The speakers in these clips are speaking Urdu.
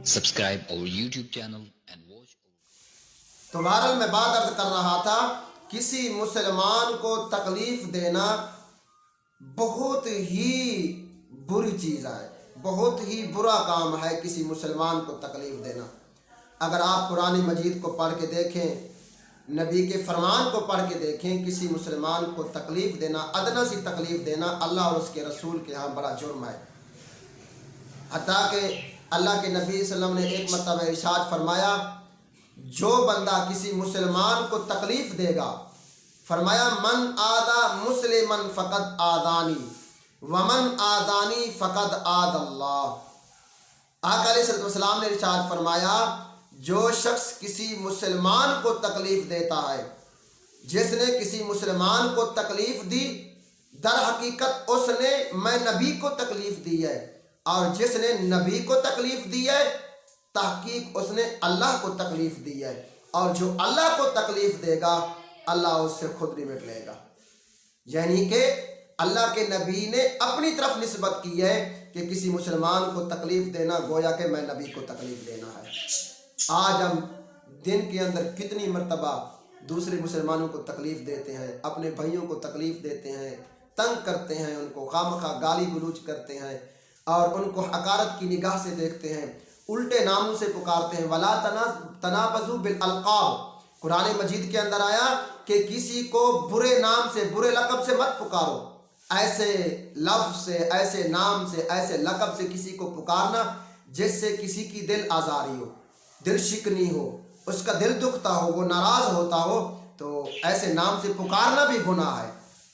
Subscribe our YouTube channel and watch. تو بہرحال میں بات عرض کر رہا تھا، کسی مسلمان کو تکلیف دینا بہت ہی بری چیز ہے، بہت ہی برا کام ہے کسی مسلمان کو تکلیف دینا۔ اگر آپ قرآن مجید کو پڑھ کے دیکھیں، نبی کے فرمان کو پڑھ کے دیکھیں، کسی مسلمان کو تکلیف دینا، ادنا سی تکلیف دینا اللہ اور اس کے رسول کے ہاں بڑا جرم ہے۔ حتیٰ کہ اللہ کے نبی صلی اللہ علیہ وسلم نے ایک مرتبہ ارشاد فرمایا، جو بندہ کسی مسلمان کو تکلیف دے گا، فرمایا من آذا مسلمن فقد آذانی ومن آذانی فقد آذ اللہ۔ آقا علیہ السلام نے ارشاد فرمایا، جو شخص کسی مسلمان کو تکلیف دیتا ہے، جس نے کسی مسلمان کو تکلیف دی، در حقیقت اس نے میں نبی کو تکلیف دی ہے، اور جس نے نبی کو تکلیف دی ہے تحقیق اس نے اللہ کو تکلیف دی ہے، اور جو اللہ کو تکلیف دے گا اللہ اس سے خود نمٹ لے گا۔ یعنی کہ اللہ کے نبی نے اپنی طرف نسبت کی ہے کہ کسی مسلمان کو تکلیف دینا گویا کہ میں نبی کو تکلیف دینا ہے۔ آج ہم دن کے اندر کتنی مرتبہ دوسرے مسلمانوں کو تکلیف دیتے ہیں، اپنے بھائیوں کو تکلیف دیتے ہیں، تنگ کرتے ہیں، ان کو خواہ گالی گلوچ کرتے ہیں اور ان کو حقارت کی نگاہ سے دیکھتے ہیں، الٹے ناموں سے پکارتے ہیں۔ وَلَا تَنَابَزُوا بِالْأَلْقَابِ، قرآن مجید کے اندر آیا کہ کسی کو برے نام سے، برے لقب سے مت پکارو۔ ایسے لفظ سے، ایسے نام سے، ایسے لقب سے کسی کو پکارنا جس سے کسی کی دل آزاری ہو، دل شکنی ہو، اس کا دل دکھتا ہو، وہ ناراض ہوتا ہو، تو ایسے نام سے پکارنا بھی گناہ ہے۔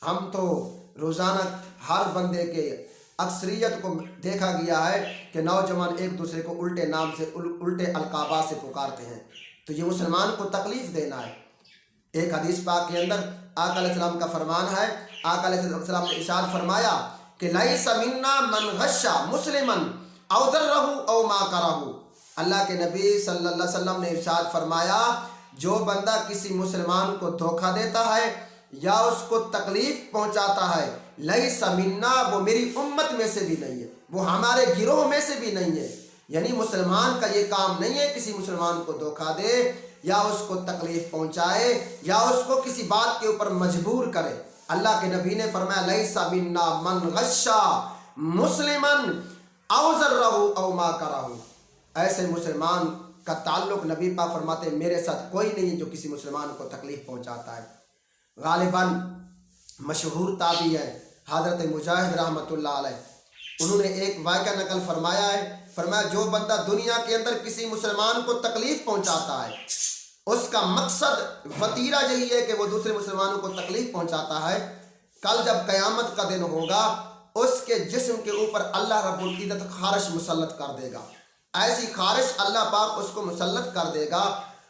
ہم تو روزانہ ہر بندے کے اکثریت کو دیکھا گیا ہے کہ نوجوان ایک دوسرے کو الٹے نام سے، الٹے القابات سے پکارتے ہیں، تو یہ مسلمان کو تکلیف دینا ہے۔ ایک حدیث پاک کے اندر آقا علیہ السلام کا فرمان ہے، آقا علیہ السلام نے ارشاد فرمایا کہ لیس منا من غش مسلما او ضرہ او ما کرہ۔ اللہ کے نبی صلی اللہ علیہ وسلم نے ارشاد فرمایا، جو بندہ کسی مسلمان کو دھوکہ دیتا ہے یا اس کو تکلیف پہنچاتا ہے، لیس منا، وہ میری امت میں سے بھی نہیں ہے، وہ ہمارے گروہ میں سے بھی نہیں ہے۔ یعنی مسلمان کا یہ کام نہیں ہے کسی مسلمان کو دھوکہ دے یا اس کو تکلیف پہنچائے یا اس کو کسی بات کے اوپر مجبور کرے۔ اللہ کے نبی نے فرمایا لیس منا من غش مسلما او ضرہ او ما کرہ۔ ایسے مسلمان کا تعلق نبی پاک فرماتے ہیں میرے ساتھ کوئی نہیں ہے جو کسی مسلمان کو تکلیف پہنچاتا ہے۔ غالباً مشہور تابعی ہے حضرت مجاہد رحمۃ اللہ علیہ، انہوں نے ایک واقعہ نقل فرمایا ہے، فرمایا جو بندہ دنیا کے اندر کسی مسلمان کو تکلیف پہنچاتا ہے، اس کا مقصد وتیرہ یہی ہے کہ وہ دوسرے مسلمانوں کو تکلیف پہنچاتا ہے، کل جب قیامت کا دن ہوگا اس کے جسم کے اوپر اللہ رب العزت خارش مسلط کر دے گا۔ ایسی خارش اللہ پاک اس کو مسلط کر دے گا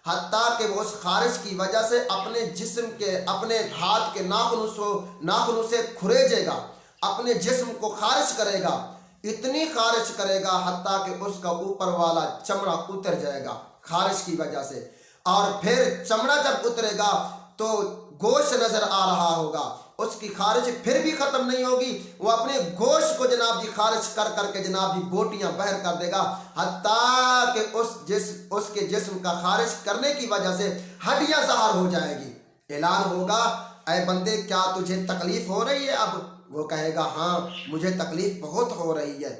حتیٰ کہ وہ اس خارش کی وجہ سے اپنے جسم کے، اپنے ہاتھ کے ناخنوں سے کھریجے گا، اپنے جسم کو خارش کرے گا، اتنی خارش کرے گا حتیٰ کہ اس کا اوپر والا چمڑا اتر جائے گا خارش کی وجہ سے، اور پھر چمڑا جب اترے گا تو گوشت نظر آ رہا ہوگا، اس کی خارش پھر بھی ختم نہیں ہوگی، وہ اپنے گوشت کو جناب جی خارش کر کر کے جناب جی بوٹیاں بہر کر دے گا حتیٰ کہ اس کے جسم کا خارش کرنے کی وجہ سے ہڈیاں ظاہر ہو جائے گی۔ اعلان ہوگا اے بندے کیا تجھے تکلیف ہو رہی ہے؟ اب وہ کہے گا ہاں مجھے تکلیف بہت ہو رہی ہے،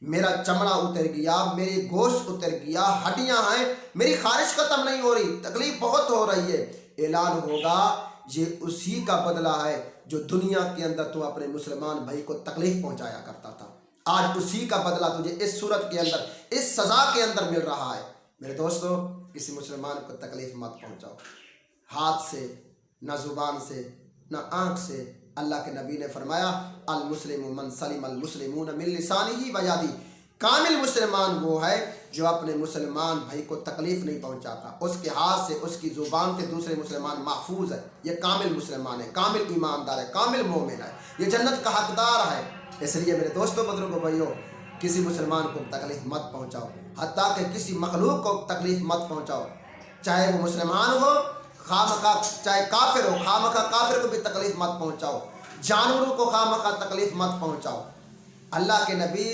میرا چمڑا اتر گیا، میری گوشت اتر گیا، ہڈیاں ہیں، میری خارش ختم نہیں ہو رہی، تکلیف بہت ہو رہی ہے۔ اعلان ہوگا یہ اسی کا بدلہ ہے جو دنیا کے اندر تو اپنے مسلمان بھائی کو تکلیف پہنچایا کرتا تھا، آج اسی کا بدلہ تجھے اس صورت کے اندر، اس سزا کے اندر مل رہا ہے۔ میرے دوستو، کسی مسلمان کو تکلیف مت پہنچاؤ، ہاتھ سے، نہ زبان سے، نہ آنکھ سے۔ اللہ کے نبی نے فرمایا المسلم من سلم المسلمون من لسانہ و یدہ، کامل مسلمان وہ ہے جو اپنے مسلمان بھائی کو تکلیف نہیں پہنچاتا، اس کے ہاتھ سے، اس کی زبان سے دوسرے مسلمان محفوظ ہے، یہ کامل مسلمان ہے، کامل ایماندار ہے، کامل مومن ہے، یہ جنت کا حقدار ہے۔ اس لیے میرے دوستوں، بزرگوں، بھائیوں، کسی مسلمان کو تکلیف مت پہنچاؤ، حتیٰ کہ کسی مخلوق کو تکلیف مت پہنچاؤ، چاہے وہ مسلمان ہو، خواہ چاہے کافر ہو، خواہ کافر کو بھی تکلیف مت پہنچاؤ، جانوروں کو خواہ تکلیف مت پہنچاؤ۔ اللہ کے نبی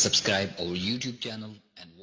subscribe our YouTube channel and watch